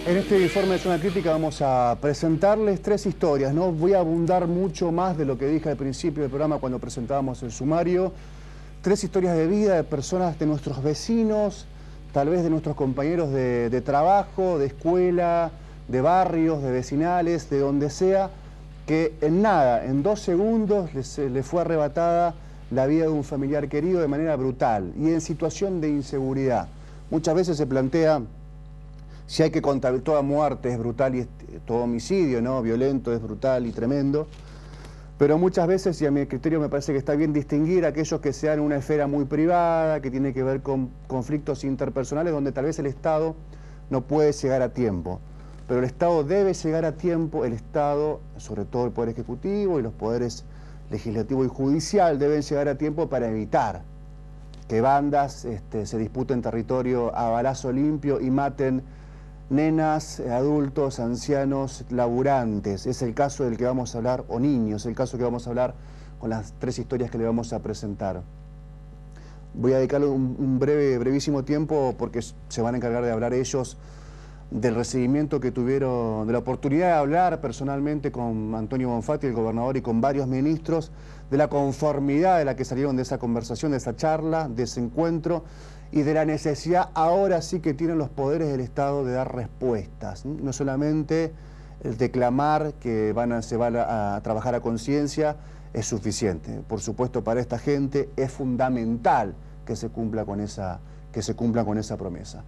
En este informe de Zona Crítica vamos a presentarles tres historias. No voy a abundar mucho más de lo que dije al principio del programa cuando presentábamos el sumario. Tres historias de vida de personas, de nuestros vecinos, tal vez de nuestros compañeros de trabajo, de escuela, de barrios, de vecinales, de donde sea, que en nada, en 2 segundos le fue arrebatada la vida de un familiar querido de manera brutal y en situación de inseguridad. Muchas veces se plantea si hay que contar, toda muerte es brutal y todo homicidio, ¿no? Violento es brutal y tremendo. Pero muchas veces, y a mi criterio me parece que está bien distinguir aquellos que sean una esfera muy privada, que tiene que ver con conflictos interpersonales, donde tal vez el Estado no puede llegar a tiempo. Pero el Estado debe llegar a tiempo, el Estado, sobre todo el Poder Ejecutivo y los poderes legislativo y judicial, deben llegar a tiempo para evitar que bandas se disputen territorio a balazo limpio y maten nenas, adultos, ancianos, laburantes. Es el caso del que vamos a hablar, o niños, el caso que vamos a hablar con las tres historias que le vamos a presentar. Voy a dedicarle un brevísimo tiempo porque se van a encargar de hablar ellos del recibimiento que tuvieron, de la oportunidad de hablar personalmente con Antonio Bonfatti, el gobernador, y con varios ministros, de la conformidad de la que salieron de esa conversación, de esa charla, de ese encuentro, y de la necesidad ahora sí que tienen los poderes del Estado de dar respuestas. No solamente el declamar que se van a trabajar a conciencia es suficiente. Por supuesto, para esta gente es fundamental que se cumpla con esa promesa.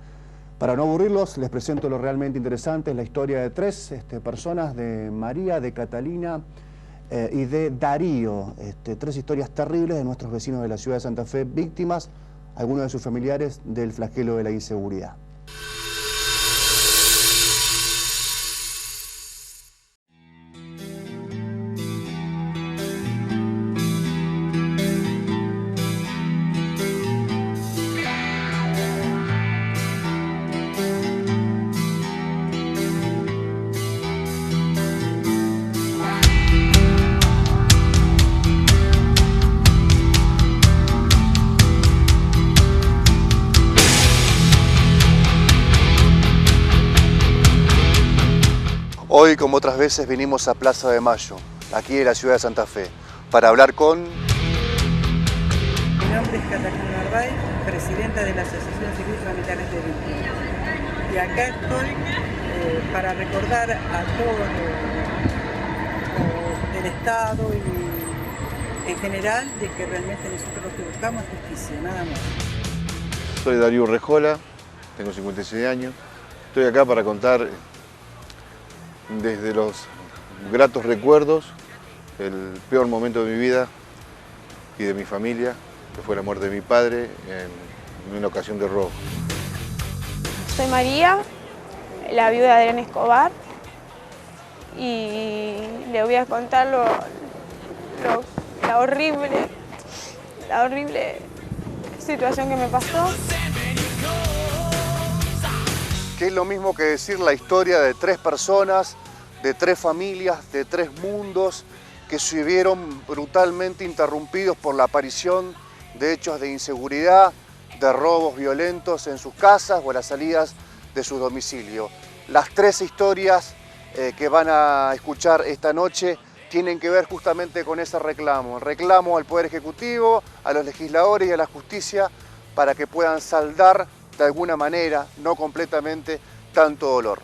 Para no aburrirlos, les presento lo realmente interesante, es la historia de tres personas, de María, de Catalina y de Darío. Tres historias terribles de nuestros vecinos de la ciudad de Santa Fe, víctimas, algunos de sus familiares, del flagelo de la inseguridad. Hoy, como otras veces, vinimos a Plaza de Mayo, aquí en la ciudad de Santa Fe, para hablar con... Mi nombre es Catalina Narváez, presidenta de la Asociación Civil Familiares de Víctimas. Y acá estoy para recordar a todos del Estado y en general de que realmente nosotros lo que buscamos es justicia, nada más. Soy Darío Rejola, tengo 56 años. Estoy acá para contar desde los gratos recuerdos el peor momento de mi vida y de mi familia, que fue la muerte de mi padre en una ocasión de robo. Soy María, la viuda de Adrián Escobar, y le voy a contar la horrible situación que me pasó. Que es lo mismo que decir la historia de tres personas, de tres familias, de tres mundos que se vieron brutalmente interrumpidos por la aparición de hechos de inseguridad, de robos violentos en sus casas o a las salidas de su domicilio. Las tres historias que van a escuchar esta noche tienen que ver justamente con ese reclamo. El reclamo al Poder Ejecutivo, a los legisladores y a la justicia para que puedan saldar de alguna manera, no completamente, tanto dolor.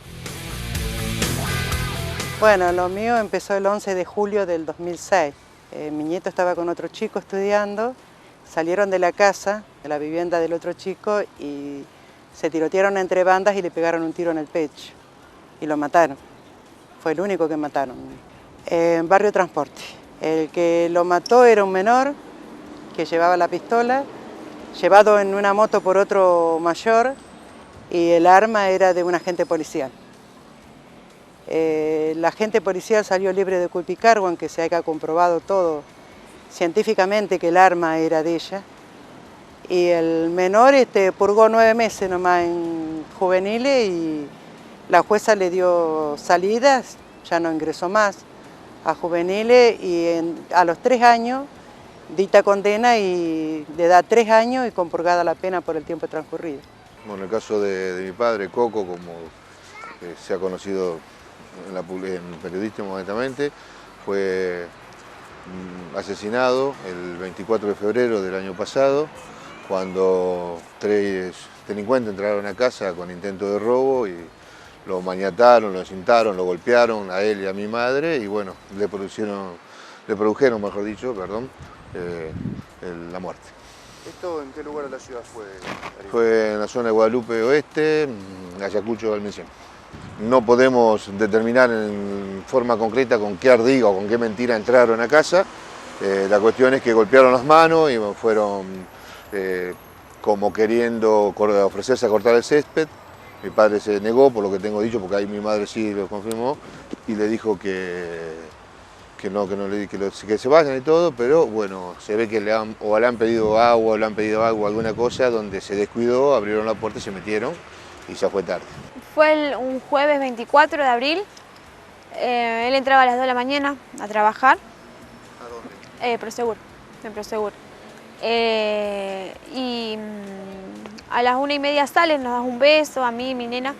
Bueno, lo mío empezó el 11 de julio del 2006. Mi nieto estaba con otro chico estudiando, salieron de la casa, de la vivienda del otro chico, y se tirotearon entre bandas y le pegaron un tiro en el pecho y lo mataron. Fue el único que mataron. En Barrio Transporte. El que lo mató era un menor que llevaba la pistola, llevado en una moto por otro mayor, y el arma era de un agente policial. El agente policial salió libre de culpa y cargo, aunque se haya comprobado todo científicamente que el arma era de ella. Y el menor purgó 9 meses nomás en juveniles y la jueza le dio salidas, ya no ingresó más a juveniles, y a los 3 años dicta condena y le da 3 años y con purgada la pena por el tiempo transcurrido. Bueno, en el caso de mi padre, Coco, como se ha conocido en el periodismo momentáneamente, fue asesinado el 24 de febrero del año pasado, cuando 3 delincuentes entraron a casa con intento de robo y lo maniataron, lo encintaron, lo golpearon a él y a mi madre y bueno, le produjeron, mejor dicho, perdón, la muerte. ¿Esto en qué lugar de la ciudad fue? Fue en la zona de Guadalupe Oeste, Ayacucho, Almendén. No podemos determinar en forma concreta con qué ardida o con qué mentira entraron a casa. La cuestión es que golpearon las manos y fueron como queriendo ofrecerse a cortar el césped. Mi padre se negó, por lo que tengo dicho, porque ahí mi madre sí lo confirmó, y le dijo que se vayan y todo, pero bueno, se ve que le han pedido agua, o le han pedido algo, alguna cosa, donde se descuidó, abrieron la puerta y se metieron, y ya fue tarde. Fue un jueves 24 de abril, él entraba a las 2 de la mañana a trabajar. ¿A dónde? Prosegur, en Prosegur. Y a las 1:30 sale, nos da un beso, a mí y mi nena.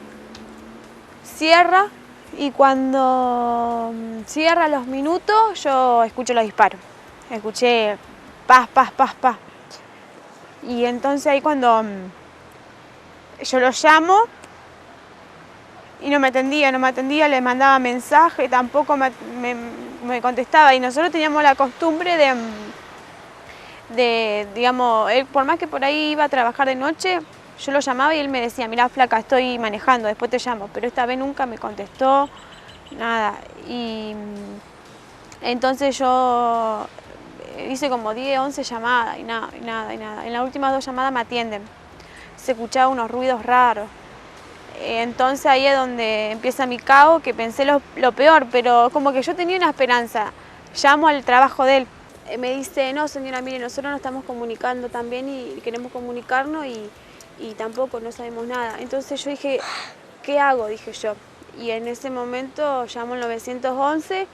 Cierra y cuando cierra los minutos yo escucho los disparos. Escuché paz, paz, paz, paz. Y entonces ahí cuando yo lo llamo y no me atendía, le mandaba mensaje, tampoco me contestaba. Y nosotros teníamos la costumbre digamos, él, por más que por ahí iba a trabajar de noche, yo lo llamaba y él me decía, mirá flaca, estoy manejando, después te llamo. Pero esta vez nunca me contestó, nada. Y entonces yo hice como 10, 11 llamadas y nada, y nada, y nada. En las últimas 2 llamadas me atienden. Se escuchaban unos ruidos raros. Entonces ahí es donde empieza mi caos, que pensé lo peor, pero como que yo tenía una esperanza. Llamo al trabajo de él. Me dice, no señora, mire, nosotros nos estamos comunicando también y queremos comunicarnos y tampoco no sabemos nada. Entonces yo dije, ¿qué hago? Dije yo. Y en ese momento llamo al 911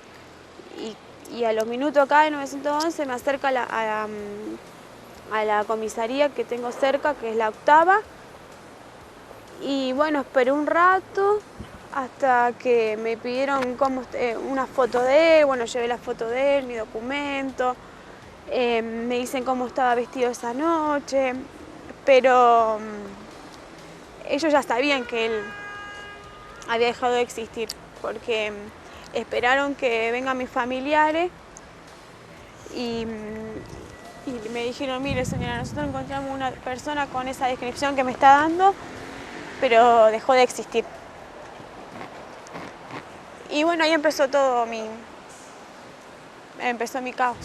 y a los minutos acá de 911 me acerca a la comisaría que tengo cerca, que es la 8ª. Y bueno, esperé un rato hasta que me pidieron una foto de él. Bueno, llevé la foto de él, mi documento. Me dicen cómo estaba vestido esa noche. Pero ellos ya sabían que él había dejado de existir, porque esperaron que vengan mis familiares y me dijeron, mire señora, nosotros encontramos una persona con esa descripción que me está dando, pero dejó de existir. Y bueno, ahí empezó todo mi caos.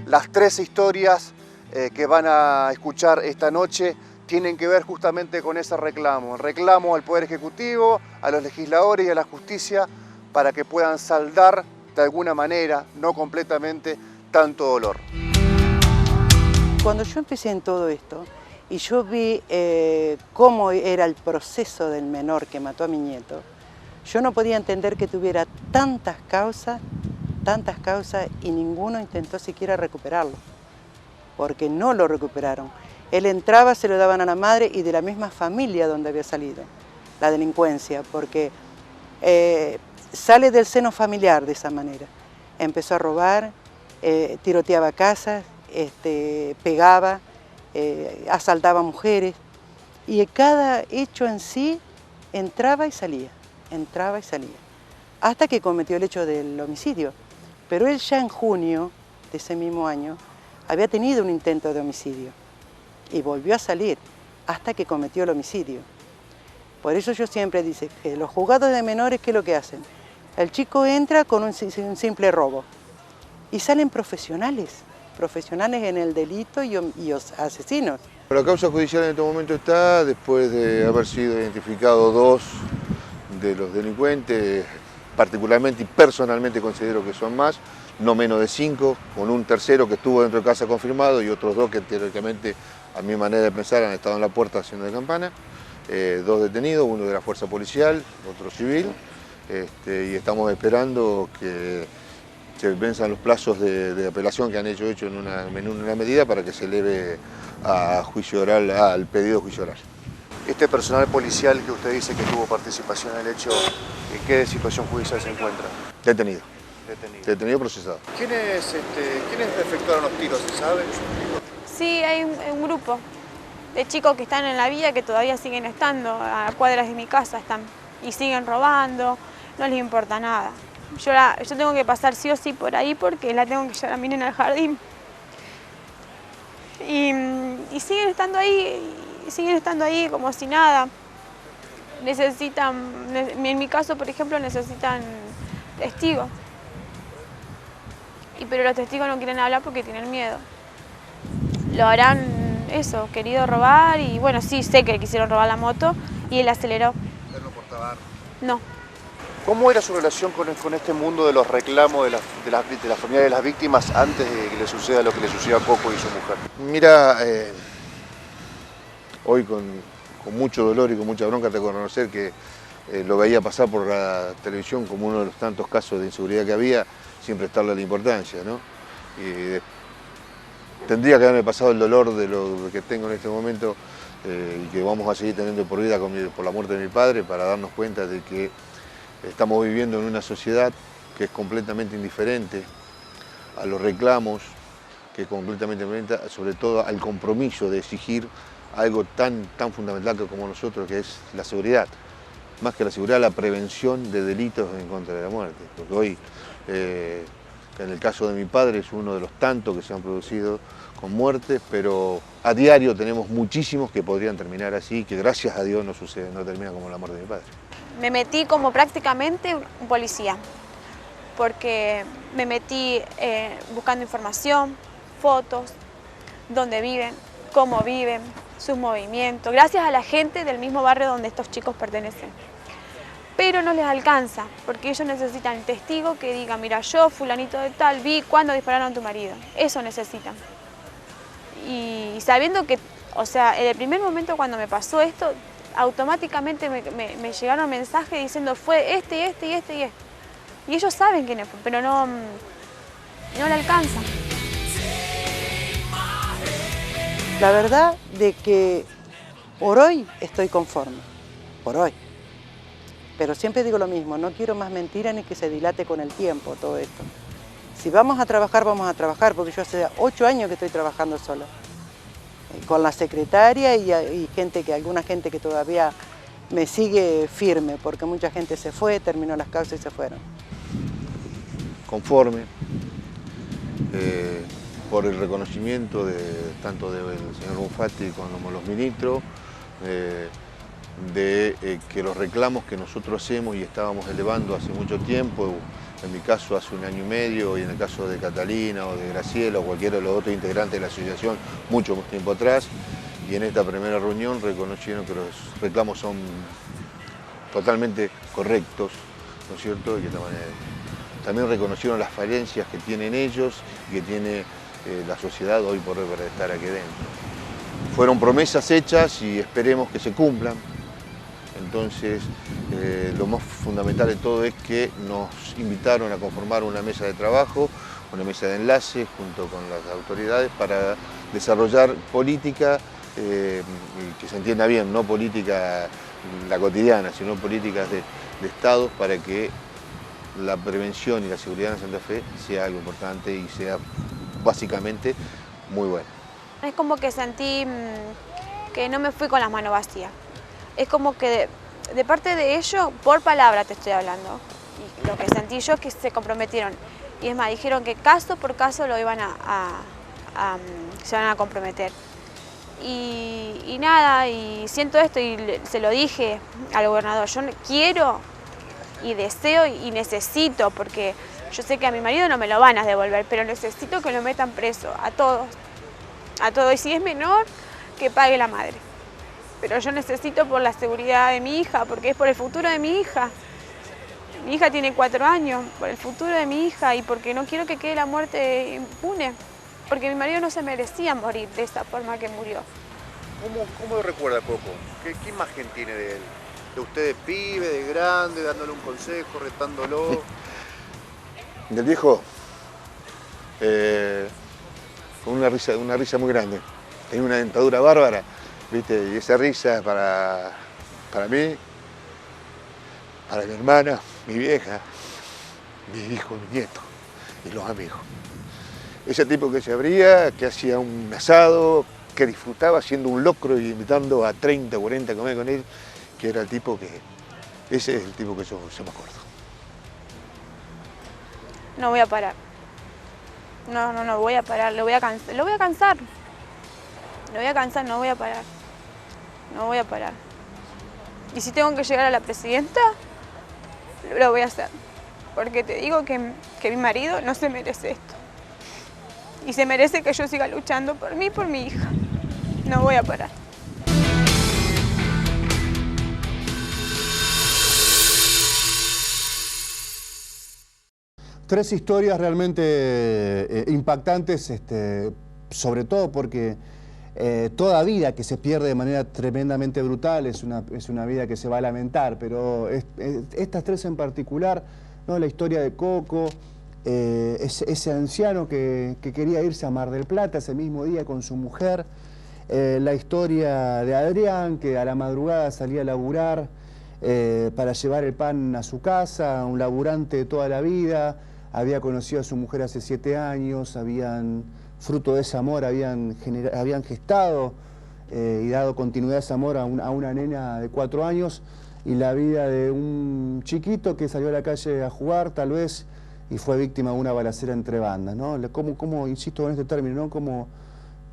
Las 3 historias que van a escuchar esta noche tienen que ver justamente con ese reclamo. El reclamo al Poder Ejecutivo, a los legisladores y a la justicia para que puedan saldar de alguna manera, no completamente, tanto dolor. Cuando yo empecé en todo esto y yo vi cómo era el proceso del menor que mató a mi nieto, yo no podía entender que tuviera tantas causas y ninguno intentó siquiera recuperarlo, porque no lo recuperaron. Él entraba, se lo daban a la madre y de la misma familia donde había salido, la delincuencia, porque sale del seno familiar de esa manera. Empezó a robar, tiroteaba casas, pegaba, asaltaba mujeres y cada hecho en sí entraba y salía, hasta que cometió el hecho del homicidio. Pero él ya en junio de ese mismo año había tenido un intento de homicidio y volvió a salir hasta que cometió el homicidio. Por eso yo siempre digo que los juzgados de menores, ¿qué es lo que hacen? El chico entra con un simple robo y salen profesionales en el delito y asesinos. La causa judicial en este momento está, después de haber sido identificados 2 de los delincuentes, particularmente y personalmente considero que son más, no menos de 5, con un tercero que estuvo dentro de casa confirmado y otros 2 que teóricamente, a mi manera de pensar, han estado en la puerta haciendo de campana. 2 detenidos, uno de la fuerza policial, otro civil, y estamos esperando que se pensan los plazos de apelación que han hecho en una medida para que se eleve a juicio oral, al pedido de juicio oral. Este personal policial que usted dice que tuvo participación en el hecho, ¿en qué situación judicial se encuentra? Detenido. Detenido procesado. ¿Quiénes efectuaron los tiros, se sabe? Sí, hay un grupo de chicos que están en la villa que todavía siguen estando, a cuadras de mi casa están, y siguen robando, no les importa nada. Yo tengo que pasar sí o sí por ahí porque la tengo que llevar a mi nena al jardín. Y siguen estando ahí como si nada. Necesitan, en mi caso por ejemplo, necesitan testigos. Pero los testigos no quieren hablar porque tienen miedo. Lo habrán eso, querido robar y bueno, sí sé que quisieron robar la moto y él aceleró. ¿Él no portaba armas? No. ¿Cómo era su relación con este mundo de los reclamos de la familia de las víctimas antes de que le suceda lo que le sucedió a Coco y su mujer? Mira, hoy con mucho dolor y con mucha bronca te reconocer que lo veía pasar por la televisión como uno de los tantos casos de inseguridad que había, sin prestarle la importancia, ¿no? Tendría que haberme pasado el dolor de lo que tengo en este momento y que vamos a seguir teniendo por vida por la muerte de mi padre, para darnos cuenta de que estamos viviendo en una sociedad que es completamente indiferente a los reclamos, que es completamente indiferente sobre todo al compromiso de exigir algo tan fundamental como nosotros, que es la seguridad. Más que la seguridad, la prevención de delitos en contra de la muerte. Porque hoy, en el caso de mi padre, es uno de los tantos que se han producido con muertes, pero a diario tenemos muchísimos que podrían terminar así, que gracias a Dios no termina como la muerte de mi padre. Me metí como prácticamente un policía, porque me metí buscando información, fotos, dónde viven, cómo viven, sus movimientos, gracias a la gente del mismo barrio donde estos chicos pertenecen. Pero no les alcanza, porque ellos necesitan el testigo que diga, mira, yo, fulanito de tal, vi cuando dispararon a tu marido. Eso necesitan. Y sabiendo que, o sea, en el primer momento cuando me pasó esto, automáticamente me llegaron mensajes diciendo fue este, este y este y este. Y ellos saben quién es, pero no le alcanza. La verdad de que por hoy estoy conforme, por hoy. Pero siempre digo lo mismo, no quiero más mentiras ni que se dilate con el tiempo todo esto. Si vamos a trabajar, porque yo hace 8 años que estoy trabajando sola. Con la secretaria y alguna gente que todavía me sigue firme, porque mucha gente se fue, terminó las causas y se fueron. Conforme por el reconocimiento tanto del señor Bonfatti como los ministros, que los reclamos que nosotros hacemos y estábamos elevando hace mucho tiempo, en mi caso hace 1 año y medio, y en el caso de Catalina o de Graciela o cualquiera de los otros integrantes de la asociación, mucho más tiempo atrás, y en esta primera reunión reconocieron que los reclamos son totalmente correctos, ¿no es cierto? Y que también reconocieron las falencias que tienen ellos y que tiene la sociedad hoy por hoy para estar aquí dentro. Fueron promesas hechas y esperemos que se cumplan. Entonces, lo más fundamental de todo es que nos invitaron a conformar una mesa de trabajo, una mesa de enlace junto con las autoridades para desarrollar política, y que se entienda bien, no política la cotidiana, sino políticas de Estado para que la prevención y la seguridad en Santa Fe sea algo importante y sea básicamente muy buena. Es como que sentí que no me fui con las manos vacías. Es como que de parte de ellos, por palabra te estoy hablando, y lo que sentí yo es que se comprometieron. Y es más, dijeron que caso por caso se van a comprometer. Y nada, y siento esto y se lo dije al gobernador, yo quiero y deseo y necesito, porque yo sé que a mi marido no me lo van a devolver, pero necesito que lo metan preso, a todos, y si es menor, que pague la madre. Pero yo necesito por la seguridad de mi hija, porque es por el futuro de mi hija. Mi hija tiene 4 años, por el futuro de mi hija y porque no quiero que quede la muerte impune. Porque mi marido no se merecía morir de esa forma que murió. ¿Cómo lo recuerda Coco? ¿Qué imagen tiene de él? ¿De usted de pibe, de grande, dándole un consejo, retándolo? Del viejo, con una risa muy grande. Tenía una dentadura bárbara, ¿viste? Y esa risa para mí, para mi hermana, mi vieja, mi hijo, mi nieto y los amigos. Ese tipo que se abría, que hacía un asado, que disfrutaba haciendo un locro y invitando a 30 o 40 a comer con él, que era el tipo que... Ese es el tipo que yo me acuerdo. No voy a parar. No voy a parar, lo voy a cansar. Lo voy a cansar, no voy a parar. No voy a parar. Y si tengo que llegar a la presidenta, lo voy a hacer. Porque te digo que mi marido no se merece esto. Y se merece que yo siga luchando por mí y por mi hija. No voy a parar. Tres historias realmente impactantes, sobre todo porque toda vida que se pierde de manera tremendamente brutal es una vida que se va a lamentar, pero estas tres en particular, ¿no? La historia de Coco, ese anciano que quería irse a Mar del Plata ese mismo día con su mujer, la historia de Adrián, que a la madrugada salía a laburar para llevar el pan a su casa, un laburante de toda la vida, había conocido a su mujer hace 7 años, fruto de ese amor habían gestado y dado continuidad a ese amor a una nena de 4 años, y la vida de un chiquito que salió a la calle a jugar, tal vez, y fue víctima de una balacera entre bandas, ¿no? Como insisto en este término, ¿no?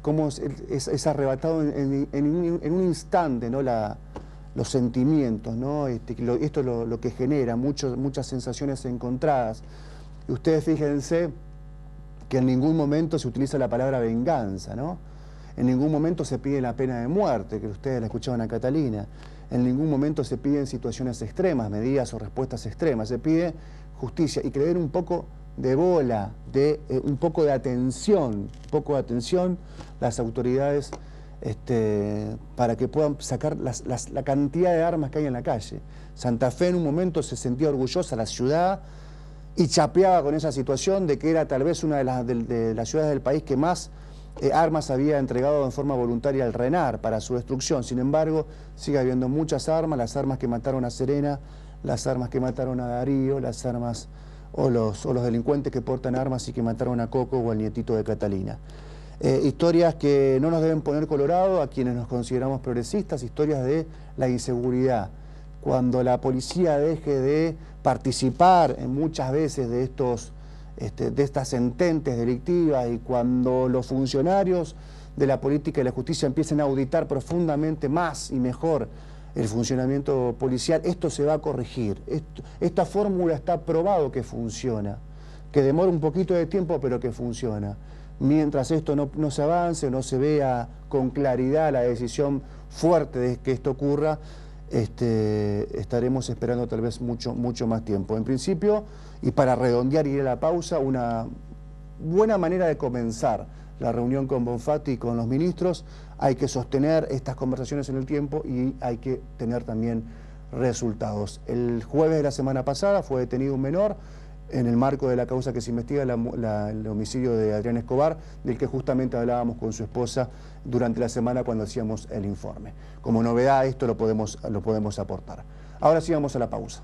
Como es arrebatado en un instante, ¿no? Los sentimientos, ¿no? Esto es lo que genera muchas sensaciones encontradas. Y ustedes fíjense que en ningún momento se utiliza la palabra venganza, ¿no? En ningún momento se pide la pena de muerte, que ustedes la escuchaban a Catalina. En ningún momento se piden situaciones extremas, medidas o respuestas extremas. Se pide justicia y que le den un poco de bola, un poco de atención las autoridades para que puedan sacar la cantidad de armas que hay en la calle. Santa Fe en un momento se sentía orgullosa, la ciudad, y chapeaba con esa situación de que era tal vez una de las ciudades del país que más armas había entregado en forma voluntaria al RENAR para su destrucción. Sin embargo, sigue habiendo muchas armas, las armas que mataron a Serena, las armas que mataron a Darío, las armas o los delincuentes que portan armas y que mataron a Coco o al nietito de Catalina. Historias que no nos deben poner colorado a quienes nos consideramos progresistas, historias de la inseguridad. Cuando la policía deje de participar muchas veces de estas ententes delictivas, y cuando los funcionarios de la política y la justicia empiecen a auditar profundamente más y mejor el funcionamiento policial, esto se va a corregir. Esta fórmula está probado que funciona, que demora un poquito de tiempo, pero que funciona. Mientras esto no se avance, no se vea con claridad la decisión fuerte de que esto ocurra, estaremos esperando tal vez mucho más tiempo. En principio, y para redondear y ir a la pausa, una buena manera de comenzar la reunión con Bonfatti y con los ministros: hay que sostener estas conversaciones en el tiempo y hay que tener también resultados. El jueves de la semana pasada fue detenido un menor en el marco de la causa que se investiga, el homicidio de Adrián Escobar, del que justamente hablábamos con su esposa durante la semana cuando hacíamos el informe. Como novedad, esto lo podemos aportar. Ahora sí vamos a la pausa.